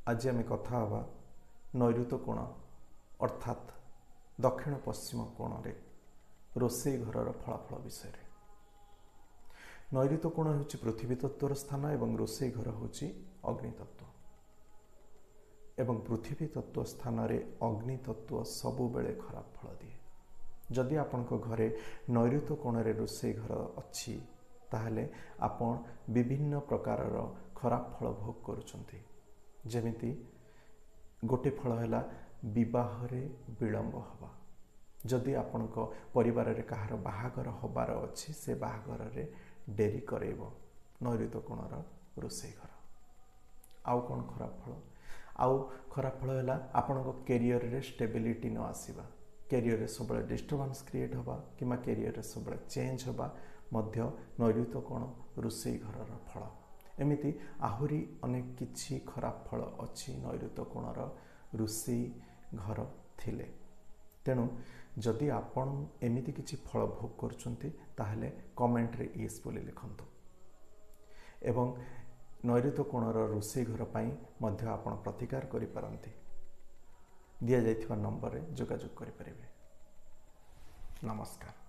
आज आम कथा हवा नैऋत्य कोण अर्थात दक्षिण पश्चिम कोण रे रोषे घर फलाफल विषय। नैऋत्य कोण हूँ पृथ्वी तत्वर स्थान एवं रोषे घर हूँ अग्नितत्व एवं पृथ्वी तत्व स्थान रे अग्नितत्व सबु बेले खराब फल दिए। जदि आपनक घरे नैऋत्य कोण रे रोषे घर अच्छी ताहले आपण विभिन्न प्रकारर खराब फल भोग करुचंती। जेमिति गोटे फल है विवाह रे विलंब हवा। जदि आपनक परिवार रे कहार बाहागर हबार अच्छी से बाहागर रे डेरी करेब नैऋत्य कोणर रोषे घर। आउ कौन खराब फल? आउ खराब फल है आपनक कैरियर रे स्टेबिलिटी न आसीबा। कैरियर रे सब डिस्टर्बेंस क्रिएट हवा कि कैरियर रे सब चेंज हवा मध्य नैऋत्य कोण रोषे घर फल। एमिति आहुरी अनेक किछि खराब फल अच्छी नैऋत्य कोणर रोषे घर थिले। तेणु जदि आपण एमिति किछि फल भोग करछंती ताहले कमेंट रे यस बोली लिखंतु एवं नैऋत्य कोणर रोषे घर पई मध्य आपण प्रतिकार करि पारंती। दिया जाइथिबा नंबर रे जोगाजोग करि परिबे। नमस्कार।